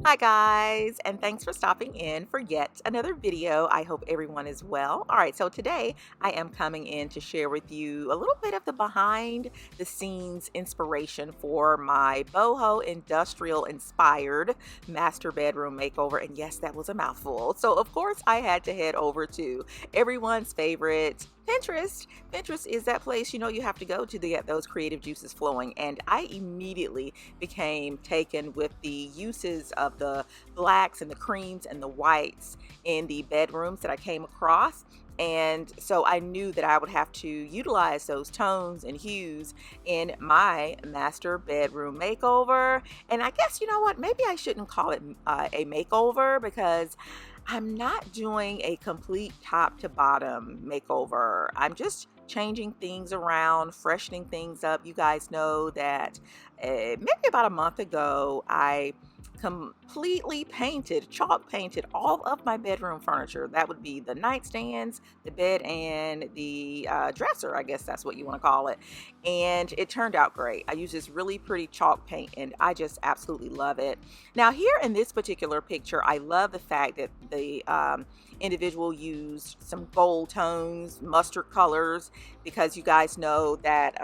Hi guys, and thanks for stopping in for yet another video. I hope everyone is well. All right, so today I am coming in to share with you a little bit of the behind the scenes inspiration for my boho industrial inspired master bedroom makeover. And yes, that was a mouthful. So of course I had to head over to everyone's favorite Pinterest. Pinterest is that place you have to go to get those creative juices flowing. And I immediately became taken with the uses of the blacks and the creams and the whites in the bedrooms that I came across. And so I knew that I would have to utilize those tones and hues in my master bedroom makeover. And I guess, you know what, maybe I shouldn't call it a makeover, because I'm not doing a complete top to bottom makeover. I'm just changing things around, freshening things up. You guys know that maybe about a month ago, I completely chalk painted all of my bedroom furniture. That would be the nightstands, the bed, and the dresser. I guess that's what you want to call it. And it turned out great. I used this really pretty chalk paint and I just absolutely love it. Now here in this particular picture, I love the fact that the individual used some gold tones, mustard colors, because you guys know that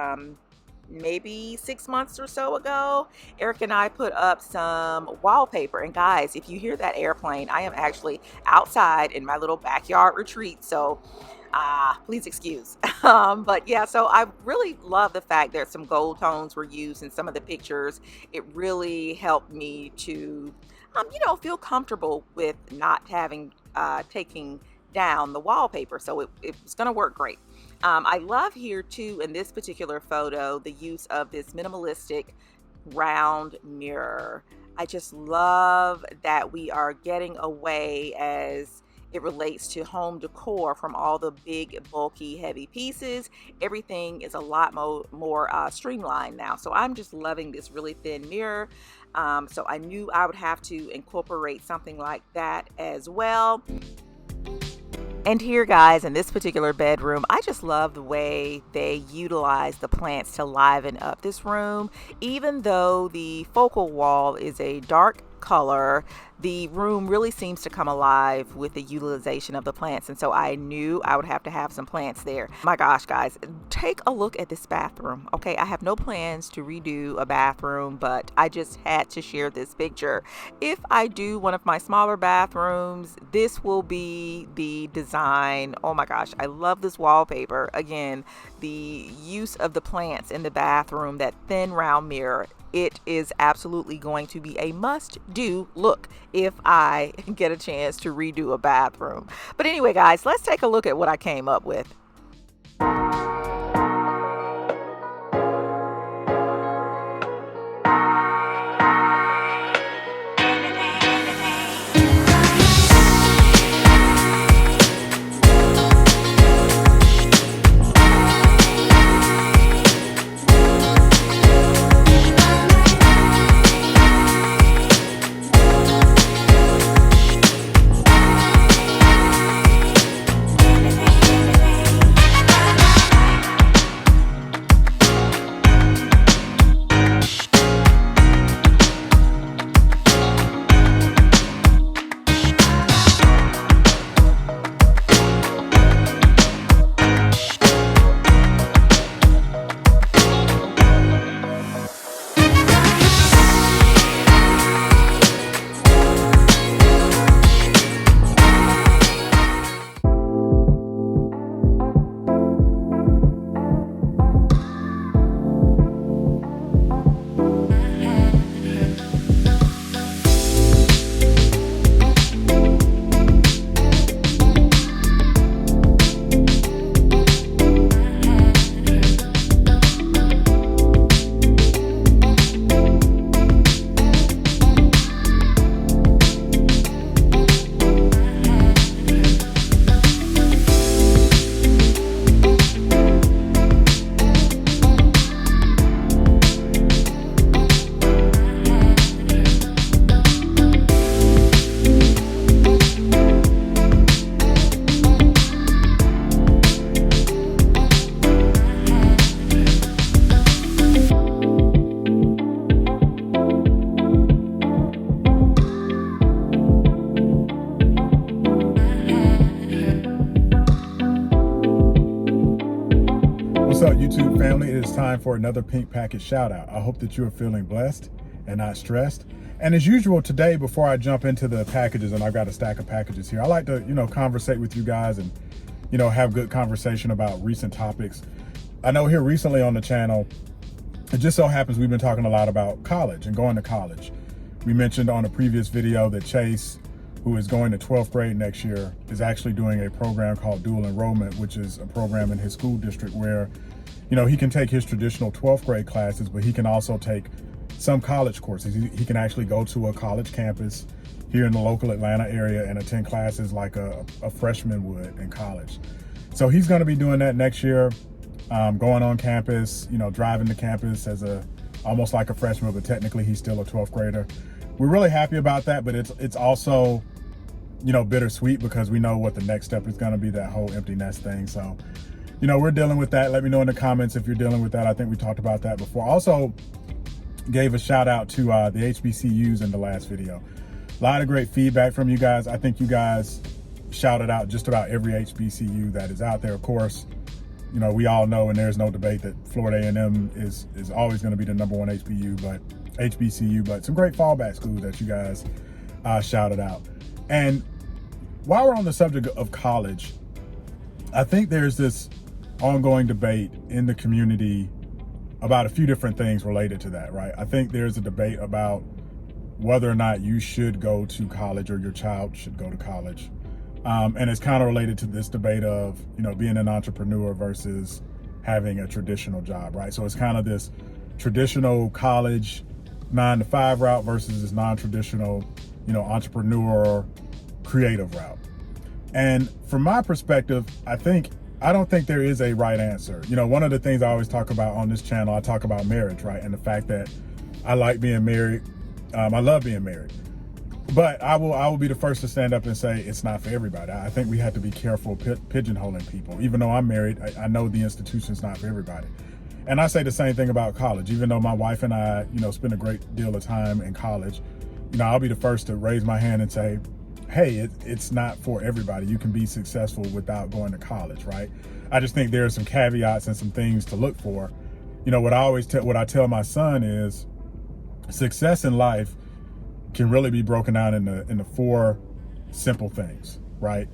maybe 6 months or so ago, Eric and I put up some wallpaper. And guys, if you hear that airplane, I am actually outside in my little backyard retreat. So please excuse. But yeah, so I really love the fact that some gold tones were used in some of the pictures. It really helped me to, feel comfortable with not having taking down the wallpaper. So it was going to work great. I love here too, in this particular photo, the use of this minimalistic round mirror. I just love that we are getting away, as it relates to home decor, from all the big, bulky, heavy pieces. Everything is a lot more streamlined now. So I'm just loving this really thin mirror. So I knew I would have to incorporate something like that as well. And here, guys, in this particular bedroom, I just love the way they utilize the plants to liven up this room. Even though the focal wall is a dark color, the room really seems to come alive with the utilization of the plants. And so I knew I would have to have some plants there. My gosh, guys, take a look at this bathroom. Okay, I have no plans to redo a bathroom, but I just had to share this picture. If I do one of my smaller bathrooms, this will be the design. Oh my gosh, I love this wallpaper. Again, the use of the plants in the bathroom, that thin round mirror, it is absolutely going to be a must-do look if I get a chance to redo a bathroom. But anyway, guys, let's take a look at what I came up with. YouTube family, it is time for another pink package shout out. I hope that you are feeling blessed and not stressed. And as usual today, before I jump into the packages, and I've got a stack of packages here, I like to, conversate with you guys and, have good conversation about recent topics. I know here recently on the channel, it just so happens we've been talking a lot about college and going to college. We mentioned on a previous video that Chase, who is going to 12th grade next year, is actually doing a program called dual enrollment, which is a program in his school district where, he can take his traditional 12th grade classes, but he can also take some college courses. He can actually go to a college campus here in the local Atlanta area and attend classes like a freshman would in college. So he's going to be doing that next year, going on campus, driving to campus as almost like a freshman, but technically he's still a 12th grader. We're really happy about that, but it's also, bittersweet because we know what the next step is going to be, that whole empty nest thing. So, we're dealing with that. Let me know in the comments if you're dealing with that. I think we talked about that before. Also gave a shout out to the HBCUs in the last video. A lot of great feedback from you guys. I think you guys shouted out just about every HBCU that is out there. Of course, we all know, and there's no debate, that Florida A&M is always going to be the #1 HBCU, but some great fallback schools that you guys shouted out. And while we're on the subject of college, I think there's this ongoing debate in the community about a few different things related to that, right? I think there's a debate about whether or not you should go to college or your child should go to college. And it's kind of related to this debate of, being an entrepreneur versus having a traditional job, right? So it's kind of this traditional college 9-to-5 route versus this non-traditional, entrepreneur creative route. And from my perspective, I don't think there is a right answer. One of the things I always talk about on this channel, I talk about marriage, right? And the fact that I like being married. I love being married. But I will be the first to stand up and say it's not for everybody. I think we have to be careful pigeonholing people. Even though I'm married, I know the institution's not for everybody. And I say the same thing about college. Even though my wife and I, spend a great deal of time in college, I'll be the first to raise my hand and say, hey, it's not for everybody. You can be successful without going to college, right? I just think there are some caveats and some things to look for. What I tell my son is success in life can really be broken down into 4 simple things, right?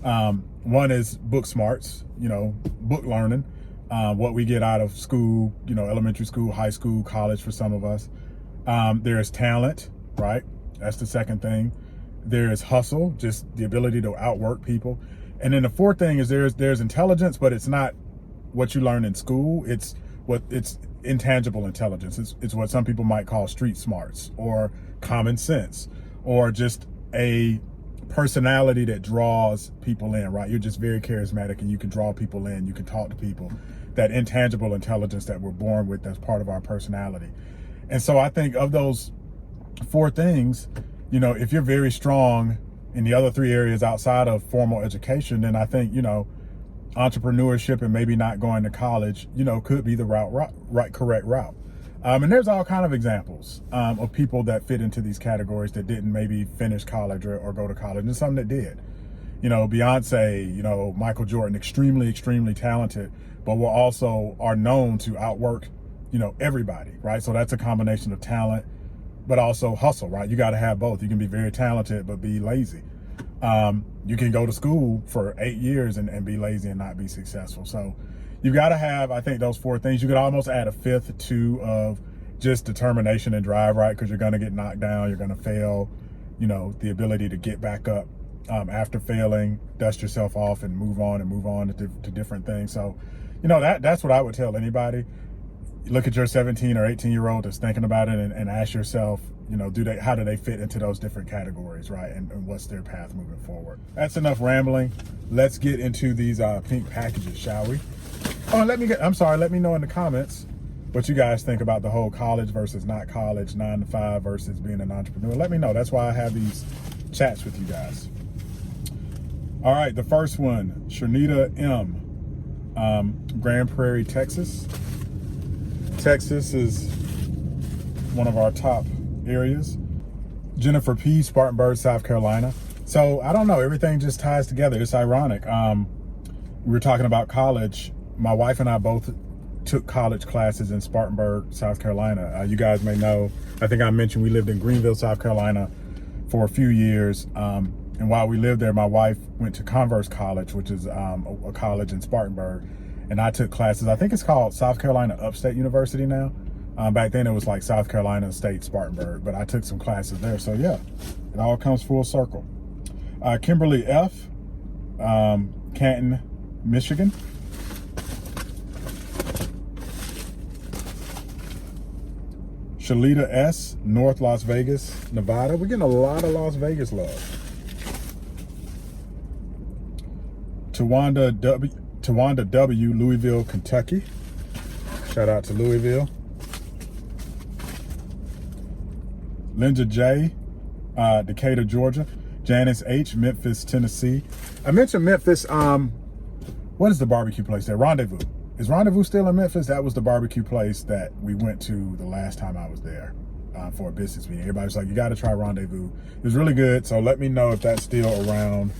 One is book smarts, book learning, what we get out of school, elementary school, high school, college for some of us. There's talent, right? That's the second thing. There's hustle, just the ability to outwork people. And then the 4th thing is there's intelligence, but it's not what you learn in school. It's intangible intelligence. It's what some people might call street smarts or common sense, or just a personality that draws people in, right? You're just very charismatic and you can draw people in, you can talk to people. That intangible intelligence that we're born with, that's part of our personality. And so I think of those 4 things, if you're very strong in the other 3 areas outside of formal education, then I think, entrepreneurship and maybe not going to college, could be the correct route. And there's all kind of examples of people that fit into these categories that didn't maybe finish college or go to college, and some that did. Beyonce, Michael Jordan, extremely, extremely talented, but are known to outwork, everybody, right? So that's a combination of talent, but also hustle, right? You got to have both. You can be very talented, but be lazy. You can go to school for 8 years and be lazy and not be successful. So you've got to have, I think, those 4 things. You could almost add a 5th too of just determination and drive, right? Because you're going to get knocked down, you're going to fail, the ability to get back up after failing, dust yourself off and move on to different things. So, that's what I would tell anybody. Look at your 17 or 18-year-old that's thinking about it and ask yourself, how do they fit into those different categories, right? And what's their path moving forward? That's enough rambling. Let's get into these pink packages, shall we? Oh, let me know in the comments what you guys think about the whole college versus not college, 9-to-5 versus being an entrepreneur. Let me know. That's why I have these chats with you guys. All right, the first one, Shanita M, Grand Prairie, Texas. Texas is one of our top areas. Jennifer P, Spartanburg, South Carolina. So I don't know, everything just ties together. It's ironic. We were talking about college. My wife and I both took college classes in Spartanburg, South Carolina. You guys may know, I think I mentioned we lived in Greenville, South Carolina for a few years. And while we lived there, my wife went to Converse College, which is a college in Spartanburg. And I took classes, I think it's called South Carolina Upstate University now. Back then it was like South Carolina State Spartanburg, but I took some classes there. So yeah, it all comes full circle. Kimberly F, Canton, Michigan. Shalita S, North Las Vegas, Nevada. We're getting a lot of Las Vegas love. Tawanda W, Louisville, Kentucky. Shout out to Louisville. Linda J, Decatur, Georgia. Janice H, Memphis, Tennessee. I mentioned Memphis. What is the barbecue place there? Rendezvous. Is Rendezvous still in Memphis? That was the barbecue place that we went to the last time I was there for a business meeting. Everybody was like, you got to try Rendezvous. It was really good. So let me know if that's still around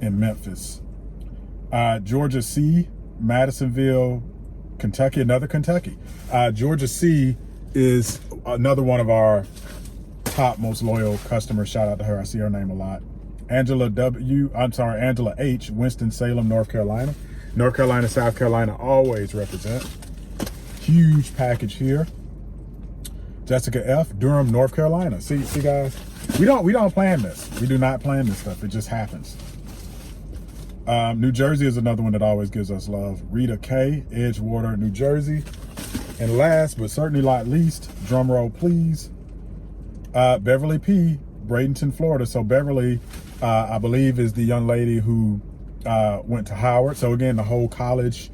in Memphis. Georgia C, Madisonville, Kentucky, another Kentucky. Georgia C is another one of our top most loyal customers. Shout out to her. I see her name a lot. Angela H, Winston-Salem, North Carolina. North Carolina, South Carolina always represent. Huge package here. Jessica F, Durham, North Carolina. See guys, we don't plan this. We do not plan this stuff. It just happens. New Jersey is another one that always gives us love. Rita K, Edgewater, New Jersey. And last but certainly not least, drum roll please, Beverly P, Bradenton, Florida. So Beverly, I believe, is the young lady who went to Howard. So again, the whole college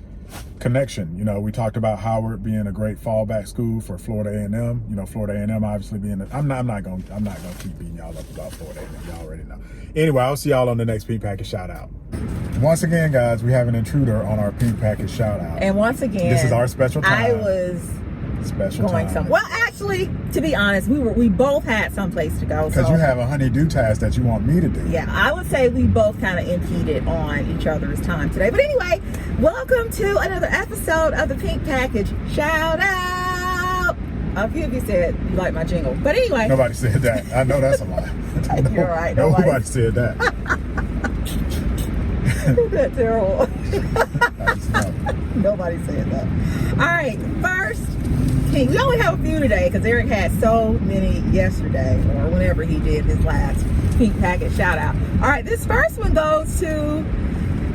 connection. You know, we talked about Howard being a great fallback school for Florida A&M. You know, Florida A&M obviously being. I'm not gonna keep beating y'all up about Florida A&M. Y'all already know. Anyway, I'll see y'all on the next Pink Package shout out. Once again, guys, we have an intruder on our Pink Package shout out. And once again, this is our special time. I was going somewhere. Well, actually, to be honest, we both had someplace to go. Because you have a honey-do task that you want me to do. Yeah, I would say we both kind of impeded on each other's time today. But anyway, welcome to another episode of the Pink Package Shout Out. A few of you said you like my jingle. But anyway. Nobody said that. I know that's a lie. You're right. Nobody said that. That's terrible. Nobody said that. All right, first, we only have a few today because Eric had so many yesterday or whenever he did his last Pink Package shout out. All right, this first one goes to,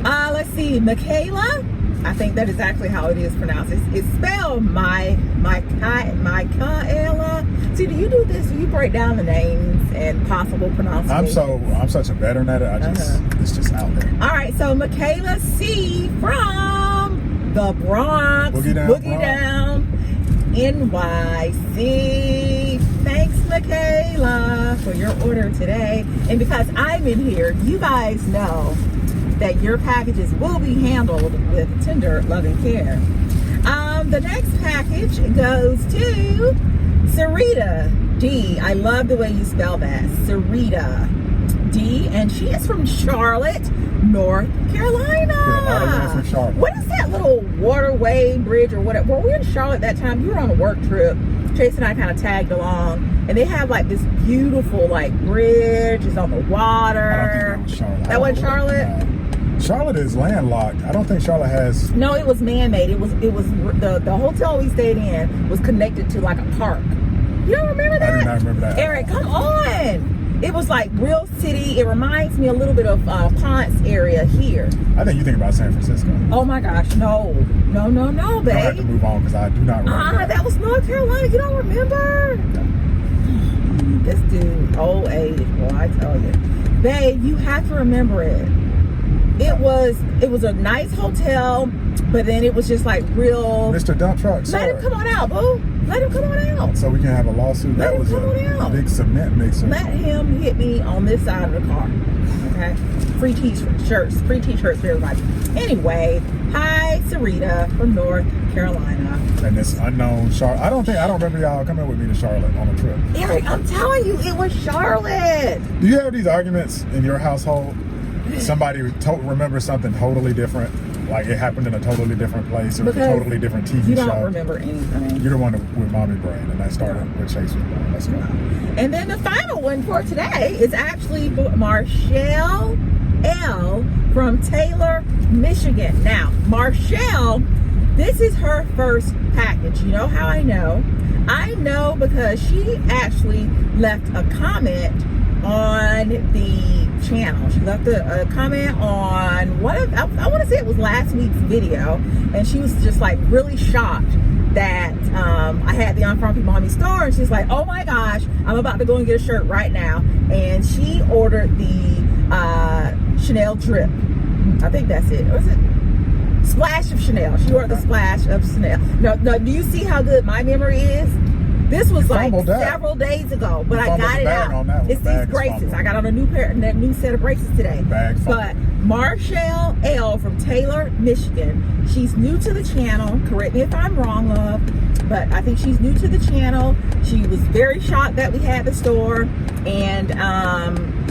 let's see, Michaela. I think that is actually how it is pronounced. It's spelled Michaela. See, do you do this? Do you break down the names and possible pronunciations? I'm such a veteran at it. It's just out there. All right, so Michaela C from the Bronx, Boogie Down, NYC. Thanks, Michaela, for your order today. And because I'm in here, you guys know that your packages will be handled with tender loving care. The next package goes to Sarita D. I love the way you spell that, Sarita D, and she is from Charlotte, North Carolina. From Charlotte. What is that little waterway bridge or whatever? Well, we were in Charlotte that time. You were on a work trip. Chase and I kind of tagged along, and they have like this beautiful like bridge. It's on the water. I don't think that was Charlotte. That wasn't Charlotte? Charlotte is landlocked. I don't think Charlotte has. No, it was man-made. It was the hotel we stayed in was connected to like a park. You don't remember that? I do not remember that. Eric, come on. It was like real city. It reminds me a little bit of Ponce area here. I think you think about San Francisco. Oh my gosh, no, babe. I'll have to move on because I do not remember. That was North Carolina. You don't remember? No. This dude, old age, boy, I tell you. Babe, you have to remember it. It was a nice hotel, but then it was just like real. Mr. Dump Truck, Let him come on out, boo. Let him come on out. So we can have a lawsuit. Let that him was come on out. Big cement mixer. Let him hit me on this side of the car. Okay? Free t-shirts for everybody. Anyway, hi, Sarita from North Carolina. And this unknown Charlotte. I don't remember y'all coming with me to Charlotte on a trip. Eric, I'm telling you, it was Charlotte. Do you have these arguments in your household? Somebody remembers something totally different, like it happened in a totally different place or a Because totally different TV you show? don't remember anything. You're the one with Mommy Brain, and that started with Chase with Mom. Let's go. And then the final one for today is actually Marshall L. from Taylor, Michigan. Now, Marshall, this is her first package. You know how I know? I know because she actually left a comment on the channel. She left a comment on I want to say it was last week's video, and she was just like really shocked that I had the Unfrumpy Mommy store, and she's like, oh my gosh, I'm about to go and get a shirt right now. And she ordered the Chanel drip. I think that's it. Or is it splash of Chanel? She ordered the splash of Chanel. No, do you see how good my memory is? This was like several days ago, but I got it out. It's these braces. I got on a new set of braces today. But Marshall L. from Taylor, Michigan. She's new to the channel. Correct me if I'm wrong, love, but I think she's new to the channel. She was very shocked that we had the store, and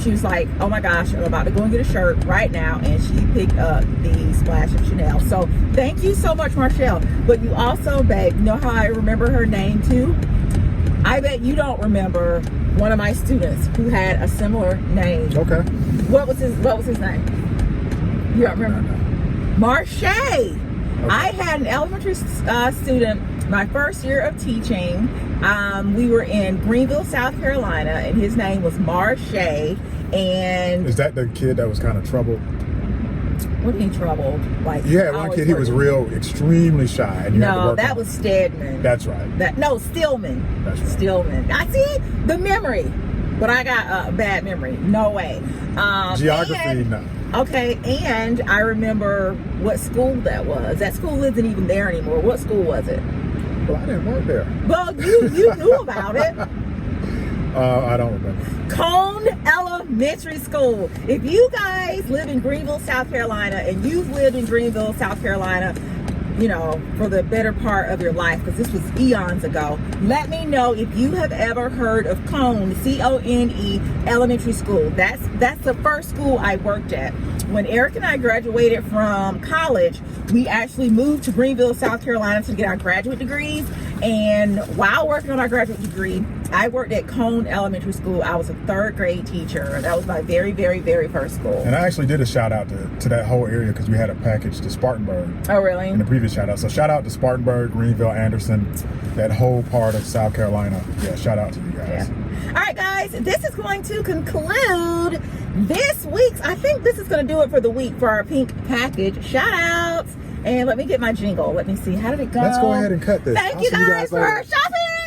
she was like, oh my gosh, I'm about to go and get a shirt right now. And she picked up the splash of Chanel. So thank you so much, Marshall. But you also, babe, you know how I remember her name too? I bet you don't remember one of my students who had a similar name. Okay. What was his name? You don't remember? Marsha. Okay. I had an elementary student my first year of teaching. We were in Greenville, South Carolina, and his name was Marsha. And is that the kid that was kind of troubled? What do you mean troubled? Like, yeah, one kid, he was extremely shy. And no, that was Stedman. That's right. No, Stillman. That's right. Stillman. I see the memory, but I got a bad memory. No way. Geography, no. Okay, and I remember what school that was. That school isn't even there anymore. What school was it? Well, I didn't work there. Well, you knew about it. I don't remember. Cone Elementary School. If you guys live in Greenville, South Carolina, and you've lived in Greenville, South Carolina, you know, for the better part of your life, because this was eons ago, let me know if you have ever heard of Cone, C-O-N-E, Elementary School. That's the first school I worked at. When Eric and I graduated from college, we actually moved to Greenville, South Carolina to get our graduate degrees. And while working on our graduate degree, I worked at Cone Elementary School. I was a third grade teacher. That was my very, very, very first school. And I actually did a shout out to that whole area because we had a package to Spartanburg. Oh, really? In the previous shout out. So shout out to Spartanburg, Greenville, Anderson, that whole part of South Carolina. Yeah, shout out to you guys. Yeah. All right, guys, this is going to conclude this week's, I think this is going to do it for the week for our pink package shout outs. And let me get my jingle. Let me see. How did it go? Let's go ahead and cut this. Thank you guys for shopping.